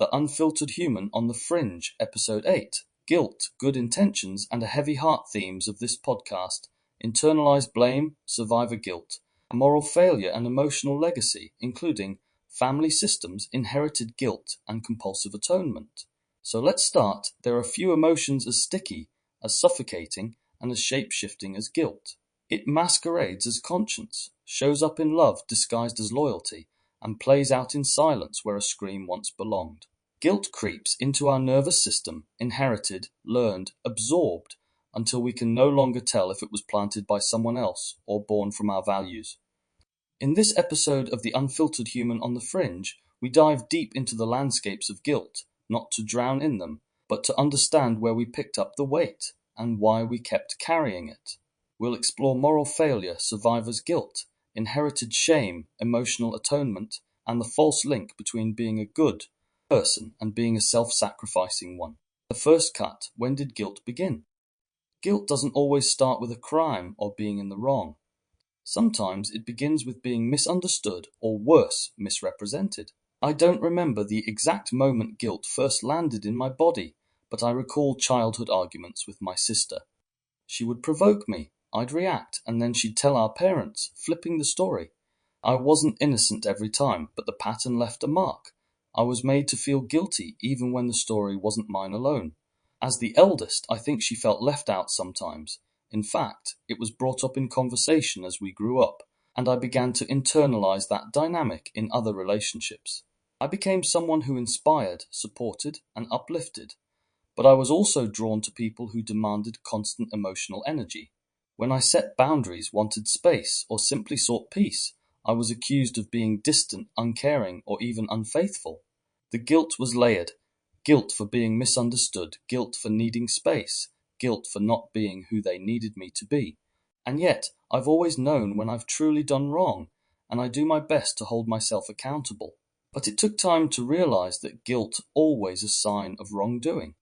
The Unfiltered Human on the Fringe, Episode 8. Guilt, Good Intentions, and a Heavy Heart themes of this podcast: internalized blame, survivor guilt, moral failure and emotional legacy, including family systems, inherited guilt, and compulsive atonement. So let's start. There are few emotions as sticky, as suffocating, and as shape-shifting as guilt. It masquerades as conscience, shows up in love disguised as loyalty, and plays out in silence where a scream once belonged. Guilt creeps into our nervous system, inherited, learned, absorbed, until we can no longer tell if it was planted by someone else or born from our values. In this episode of The Unfiltered Human on the Fringe, we dive deep into the landscapes of guilt, not to drown in them, but to understand where we picked up the weight and why we kept carrying it. We'll explore moral failure, survivor's guilt, inherited shame, emotional atonement, and the false link between being a good person and being a self-sacrificing one. The first cut: when did guilt begin? Guilt doesn't always start with a crime or being in the wrong. Sometimes it begins with being misunderstood or worse, misrepresented. I don't remember the exact moment guilt first landed in my body, but I recall childhood arguments with my sister. She would provoke me, I'd react, and then she'd tell our parents, flipping the story. I wasn't innocent every time, but the pattern left a mark. I was made to feel guilty even when the story wasn't mine alone. As the eldest, I think she felt left out sometimes. In fact, it was brought up in conversation as we grew up, and I began to internalize that dynamic in other relationships. I became someone who inspired, supported, and uplifted, but I was also drawn to people who demanded constant emotional energy. When I set boundaries, wanted space, or simply sought peace, I was accused of being distant, uncaring, or even unfaithful. The guilt was layered: guilt for being misunderstood, guilt for needing space, guilt for not being who they needed me to be. And yet, I've always known when I've truly done wrong, and I do my best to hold myself accountable. But it took time to realize that guilt always a sign of wrongdoing.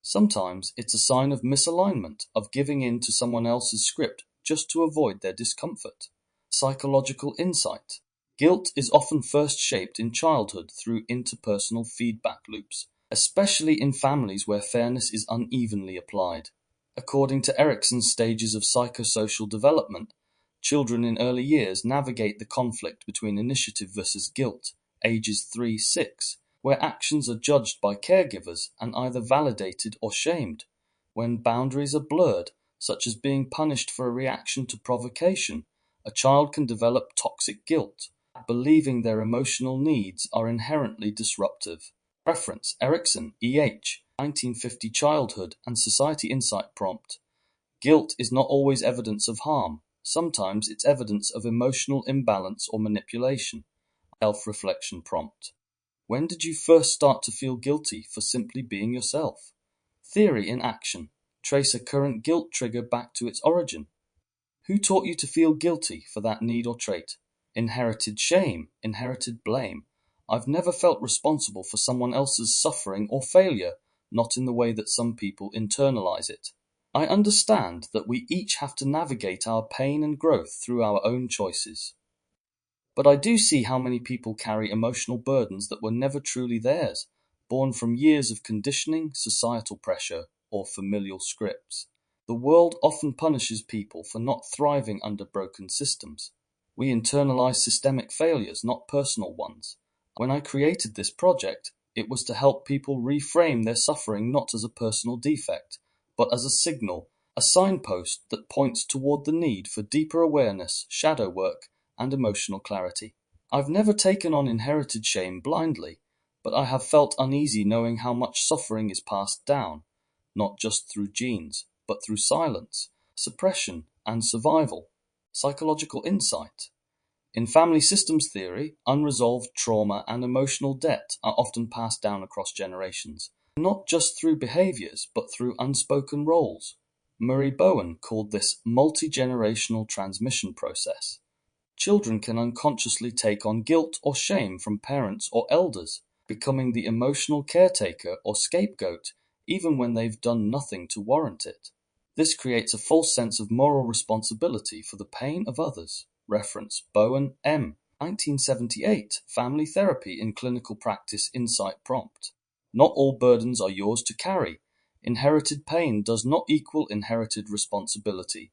Sometimes it's a sign of misalignment, of giving in to someone else's script just to avoid their discomfort. Psychological insight. Guilt is often first shaped in childhood through interpersonal feedback loops, especially in families where fairness is unevenly applied. According to Erikson's stages of psychosocial development, children in early years navigate the conflict between initiative versus guilt, ages 3-6, where actions are judged by caregivers and either validated or shamed. When boundaries are blurred, such as being punished for a reaction to provocation, a child can develop toxic guilt, believing their emotional needs are inherently disruptive. Reference: Erikson, E.H., 1950 Childhood and Society Insight Prompt. Guilt is not always evidence of harm. Sometimes it's evidence of emotional imbalance or manipulation. Self-reflection prompt. When did you first start to feel guilty for simply being yourself? Theory in action. Trace a current guilt trigger back to its origin. Who taught you to feel guilty for that need or trait? Inherited shame, inherited blame. I've never felt responsible for someone else's suffering or failure, not in the way that some people internalize it. I understand that we each have to navigate our pain and growth through our own choices. But I do see how many people carry emotional burdens that were never truly theirs, born from years of conditioning, societal pressure, or familial scripts. The world often punishes people for not thriving under broken systems. We internalize systemic failures, not personal ones. When I created this project, it was to help people reframe their suffering not as a personal defect, but as a signal, a signpost that points toward the need for deeper awareness, shadow work, and emotional clarity. I've never taken on inherited shame blindly, but I have felt uneasy knowing how much suffering is passed down, not just through genes, but through silence, suppression, and survival. Psychological insight. In family systems theory, unresolved trauma and emotional debt are often passed down across generations, not just through behaviors, but through unspoken roles. Murray Bowen called this multi-generational transmission process. Children can unconsciously take on guilt or shame from parents or elders, becoming the emotional caretaker or scapegoat even when they've done nothing to warrant it. This creates a false sense of moral responsibility for the pain of others. Reference: Bowen, M., 1978, Family Therapy in Clinical Practice Insight Prompt. Not all burdens are yours to carry. Inherited pain does not equal inherited responsibility.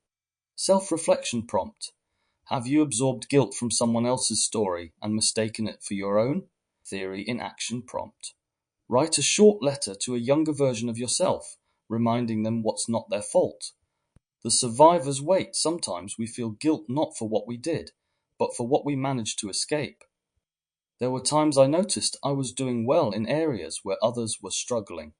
Self-reflection prompt. Have you absorbed guilt from someone else's story and mistaken it for your own? Theory in action prompt. Write a short letter to a younger version of yourself, reminding them what's not their fault. The survivor's weight. Sometimes we feel guilt not for what we did, but for what we managed to escape. There were times I noticed I was doing well in areas where others were struggling,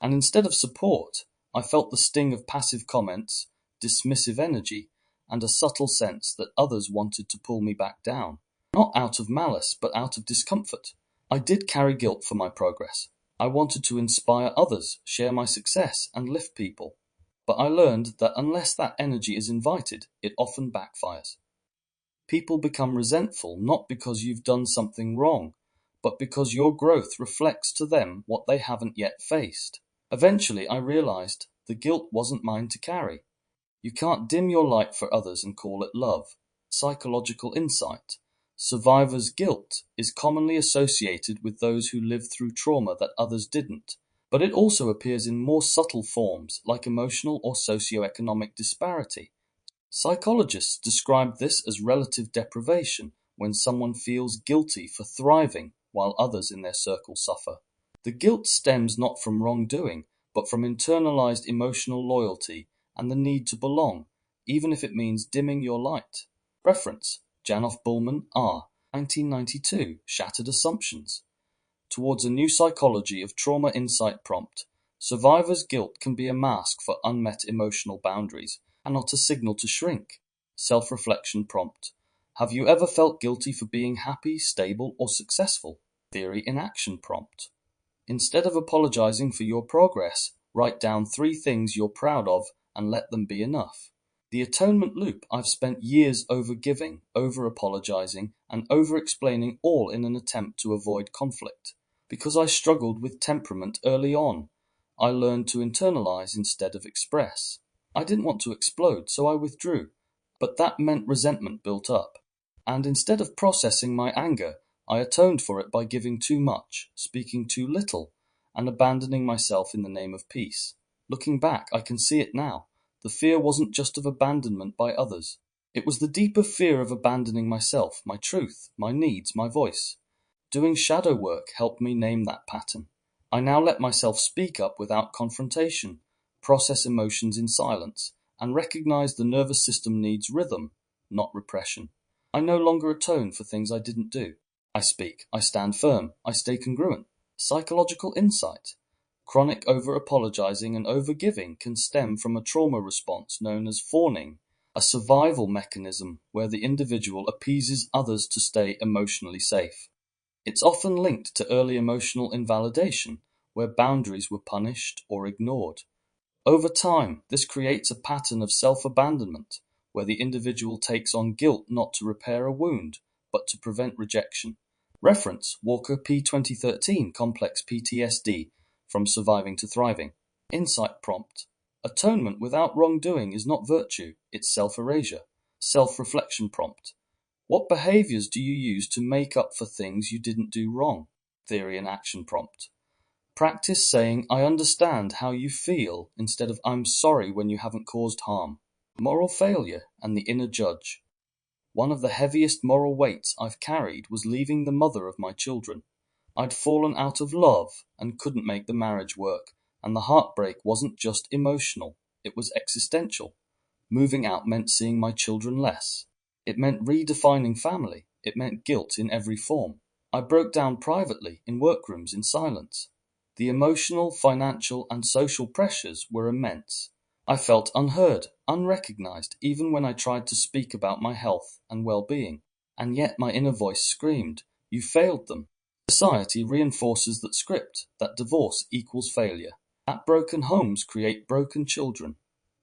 and instead of support, I felt the sting of passive comments, dismissive energy, and a subtle sense that others wanted to pull me back down. Not out of malice, but out of discomfort. I did carry guilt for my progress. I wanted to inspire others, share my success, and lift people. But I learned that unless that energy is invited, it often backfires. People become resentful not because you've done something wrong, but because your growth reflects to them what they haven't yet faced. Eventually, I realized the guilt wasn't mine to carry. You can't dim your light for others and call it love. Psychological insight. Survivor's guilt is commonly associated with those who lived through trauma that others didn't, but it also appears in more subtle forms like emotional or socioeconomic disparity. Psychologists describe this as relative deprivation, when someone feels guilty for thriving while others in their circle suffer. The guilt stems not from wrongdoing, but from internalized emotional loyalty and the need to belong, even if it means dimming your light. Reference: Janoff Bullman, R. 1992, Shattered Assumptions. Towards a New Psychology of Trauma Insight prompt. Survivor's guilt can be a mask for unmet emotional boundaries, and not a signal to shrink. Self-reflection prompt. Have you ever felt guilty for being happy, stable, or successful? Theory in action prompt. Instead of apologizing for your progress, write down 3 things you're proud of and let them be enough. The atonement loop. I've spent years over-giving, over-apologizing, and over-explaining, all in an attempt to avoid conflict. Because I struggled with temperament early on, I learned to internalize instead of express. I didn't want to explode, so I withdrew, but that meant resentment built up. And instead of processing my anger, I atoned for it by giving too much, speaking too little, and abandoning myself in the name of peace. Looking back, I can see it now. The fear wasn't just of abandonment by others. It was the deeper fear of abandoning myself, my truth, my needs, my voice. Doing shadow work helped me name that pattern. I now let myself speak up without confrontation, process emotions in silence, and recognize the nervous system needs rhythm, not repression. I no longer atone for things I didn't do. I speak, I stand firm, I stay congruent. Psychological insight. Chronic over-apologizing and over-giving can stem from a trauma response known as fawning, a survival mechanism where the individual appeases others to stay emotionally safe. It's often linked to early emotional invalidation, where boundaries were punished or ignored. Over time, this creates a pattern of self-abandonment, where the individual takes on guilt not to repair a wound, but to prevent rejection. Reference: Walker P. 2013, Complex PTSD, From Surviving to Thriving. Insight prompt. Atonement without wrongdoing is not virtue, it's self-erasure. Self-reflection prompt. What behaviors do you use to make up for things you didn't do wrong? Theory and action prompt. Practice saying, I understand how you feel, instead of I'm sorry when you haven't caused harm. Moral failure and the inner judge. One of the heaviest moral weights I've carried was leaving the mother of my children. I'd fallen out of love and couldn't make the marriage work, and the heartbreak wasn't just emotional, it was existential. Moving out meant seeing my children less. It meant redefining family. It meant guilt in every form. I broke down privately, in workrooms, in silence. The emotional, financial, and social pressures were immense. I felt unheard, unrecognized, even when I tried to speak about my health and well-being. And yet my inner voice screamed, you failed them. Society reinforces that script, that divorce equals failure. That broken homes create broken children.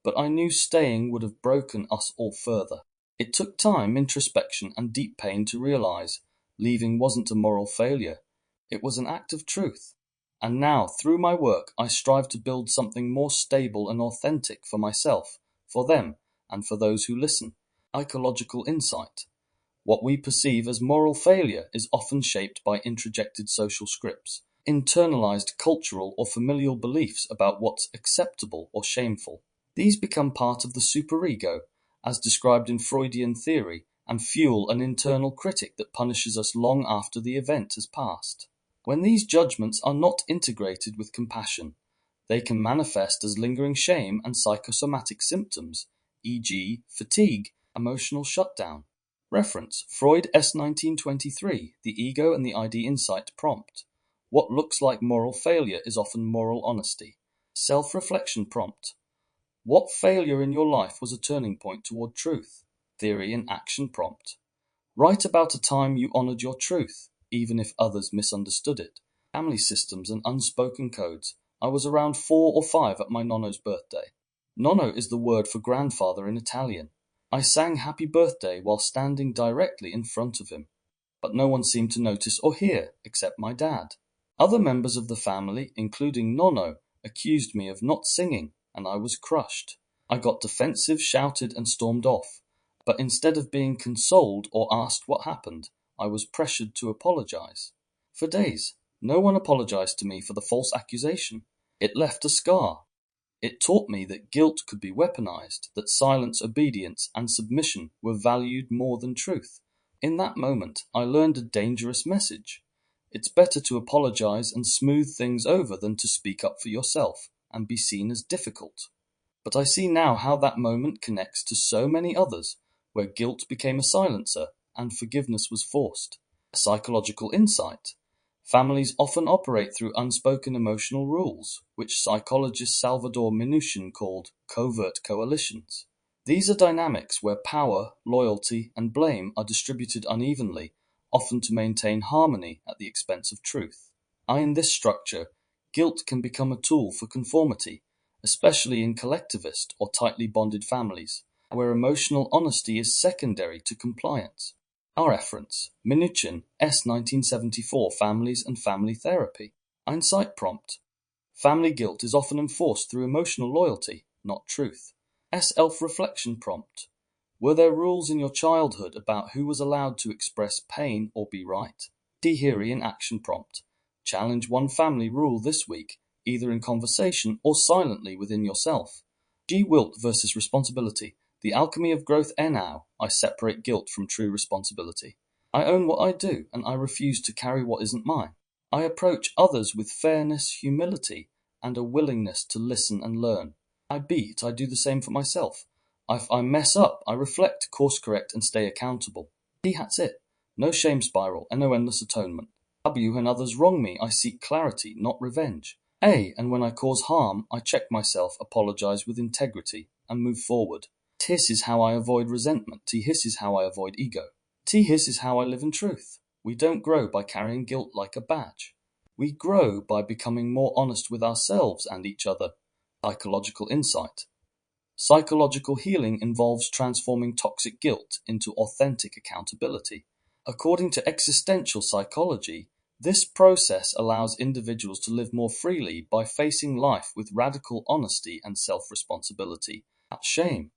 But I knew staying would have broken us all further. It took time, introspection, and deep pain to realize leaving wasn't a moral failure. It was an act of truth. And now, through my work, I strive to build something more stable and authentic for myself, for them, and for those who listen. Psychological insight. What we perceive as moral failure is often shaped by introjected social scripts, internalized cultural or familial beliefs about what's acceptable or shameful. These become part of the superego, as described in Freudian theory, and fuel an internal critic that punishes us long after the event has passed. When these judgments are not integrated with compassion, they can manifest as lingering shame and psychosomatic symptoms, e.g., fatigue, emotional shutdown. Reference: Freud S. 1923, The Ego and the ID Insight prompt. What looks like moral failure is often moral honesty. Self-reflection prompt. What failure in your life was a turning point toward truth? Theory and action prompt. Write about a time you honored your truth, even if others misunderstood it. Family systems and unspoken codes. I was around 4 or 5 at my nonno's birthday. Nonno is the word for grandfather in Italian. I sang happy birthday while standing directly in front of him, but no one seemed to notice or hear except my dad. Other members of the family, including Nonno, accused me of not singing, and I was crushed. I got defensive, shouted, and stormed off. But instead of being consoled or asked what happened, I was pressured to apologize. For days, no one apologized to me for the false accusation. It left a scar. It taught me that guilt could be weaponized, that silence, obedience, and submission were valued more than truth. In that moment, I learned a dangerous message. It's better to apologize and smooth things over than to speak up for yourself and be seen as difficult. But I see now how that moment connects to so many others, where guilt became a silencer and forgiveness was forced. A psychological insight. Families often operate through unspoken emotional rules, which psychologist Salvador Minuchin called covert coalitions. These are dynamics where power, loyalty, and blame are distributed unevenly, often to maintain harmony at the expense of truth. In this structure, guilt can become a tool for conformity, especially in collectivist or tightly bonded families, where emotional honesty is secondary to compliance. Our reference: Minuchin, S. 1974, Families and Family Therapy. Insight prompt. Family guilt is often enforced through emotional loyalty, not truth. Self-reflection prompt. Were there rules in your childhood about who was allowed to express pain or be right? Theory in action prompt. Challenge one family rule this week, either in conversation or silently within yourself. G. Wilt versus responsibility. The alchemy of growth. Now, I separate guilt from true responsibility. I own what I do, and I refuse to carry what isn't mine. I approach others with fairness, humility, and a willingness to listen and learn. I do the same for myself. If I mess up, I reflect, course correct, and stay accountable. That's it. No shame spiral and no endless atonement. W. When others wrong me, I seek clarity, not revenge. And when I cause harm, I check myself, apologize with integrity, and move forward. This is how I avoid resentment. This is how I avoid ego. This is how I live in truth. We don't grow by carrying guilt like a badge. We grow by becoming more honest with ourselves and each other. Psychological insight. Psychological healing involves transforming toxic guilt into authentic accountability. According to existential psychology, this process allows individuals to live more freely by facing life with radical honesty and self-responsibility, without shame.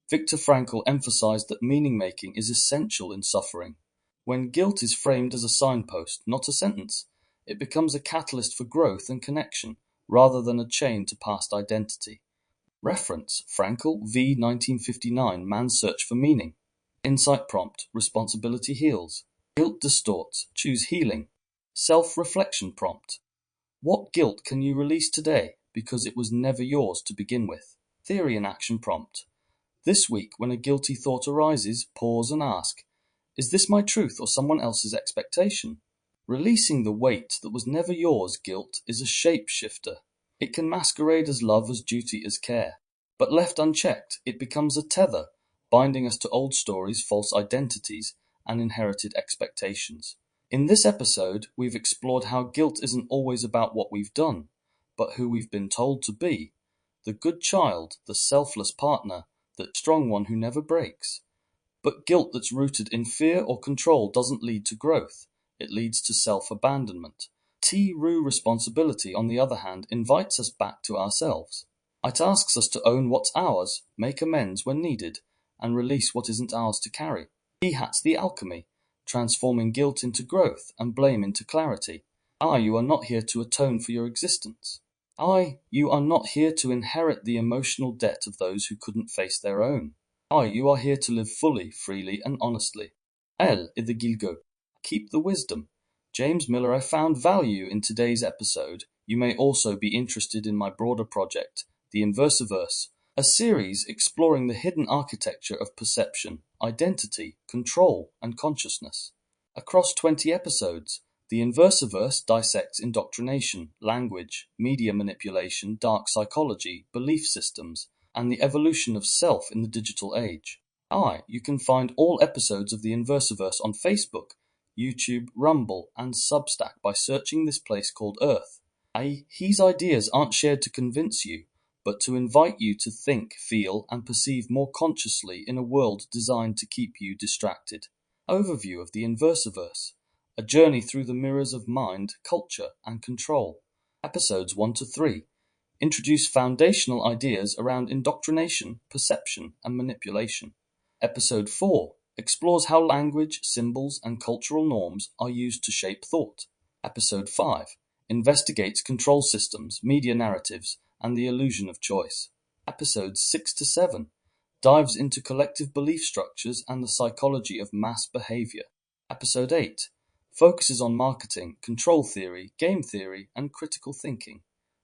Viktor Frankl emphasized that meaning-making is essential in suffering. When guilt is framed as a signpost, not a sentence, it becomes a catalyst for growth and connection, rather than a chain to past identity. Reference: Frankl v. 1959, Man's Search for Meaning. Insight prompt: Responsibility heals. Guilt distorts. Choose healing. Self-reflection prompt: What guilt can you release today because it was never yours to begin with? Theory and action prompt: This week, when a guilty thought arises, pause and ask, is this my truth or someone else's expectation? Releasing the weight that was never yours. Guilt is a shapeshifter. It can masquerade as love, as duty, as care. But left unchecked, it becomes a tether, binding us to old stories, false identities, and inherited expectations. In this episode, we've explored how guilt isn't always about what we've done, but who we've been told to be. The good child, the selfless partner, the strong one who never breaks. But guilt that's rooted in fear or control doesn't lead to growth. It leads to self-abandonment. True responsibility, on the other hand, invites us back to ourselves. It asks us to own what's ours, make amends when needed, and release what isn't ours to carry. He hats the alchemy, transforming guilt into growth and blame into clarity. You are not here to atone for your existence. You are not here to inherit the emotional debt of those who couldn't face their own. You are here to live fully, freely, and honestly. Elle est the Gilgo. Keep the wisdom. James Miller, I found value in today's episode. You may also be interested in my broader project, The Inversiverse, a series exploring the hidden architecture of perception, identity, control, and consciousness. Across 20 episodes, The Inversiverse dissects indoctrination, language, media manipulation, dark psychology, belief systems, and the evolution of self in the digital age. You can find all episodes of The Inversiverse on Facebook, YouTube, Rumble, and Substack by searching this place called Earth. His ideas aren't shared to convince you, but to invite you to think, feel, and perceive more consciously in a world designed to keep you distracted. Overview of the Inversiverse, a journey through the mirrors of mind, culture, and control. Episodes 1 to 3 introduce foundational ideas around indoctrination, perception, and manipulation. Episode 4 explores how language, symbols, and cultural norms are used to shape thought. Episode 5 investigates control systems, media narratives, and the illusion of choice. Episodes 6 to 7 dives into collective belief structures and the psychology of mass behavior. Episode 8 focuses on marketing, control theory, game theory, and critical thinking.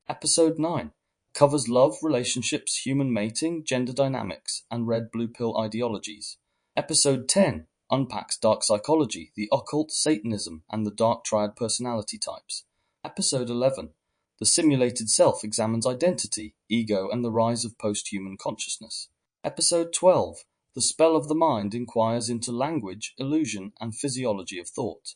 Episode 9 covers love, relationships, human mating, gender dynamics, and red-blue pill ideologies. Episode 10 unpacks dark psychology, the occult, Satanism, and the dark triad personality types. Episode 11 The Simulated Self examines identity, ego, and the rise of post-human consciousness. Episode 12 The Spell of the Mind inquires into language, illusion, and physiology of thought.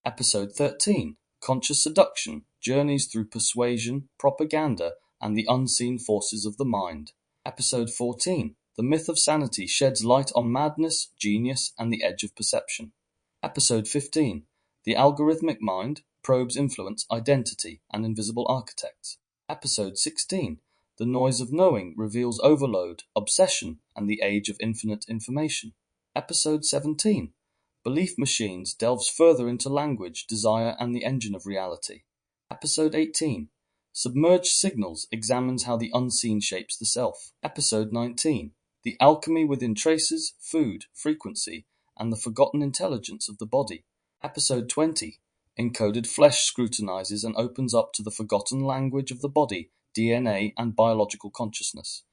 Episode 13 Conscious Seduction journeys through persuasion, propaganda, and the unseen forces of the mind. Episode 14 The Myth of Sanity sheds light on madness, genius, and the edge of perception. Episode 15 The Algorithmic Mind probes influence, identity, and invisible architects. Episode 16 The Noise of Knowing reveals overload, obsession, and the age of infinite information. Episode 17 Belief Machines delves further into language, desire, and the engine of reality. Episode 18 Submerged Signals examines how the unseen shapes the self. Episode 19 The Alchemy Within Traces, Food, Frequency, and the Forgotten Intelligence of the Body. Episode 20 Encoded Flesh scrutinizes and opens up to the forgotten language of the body, DNA, and biological consciousness.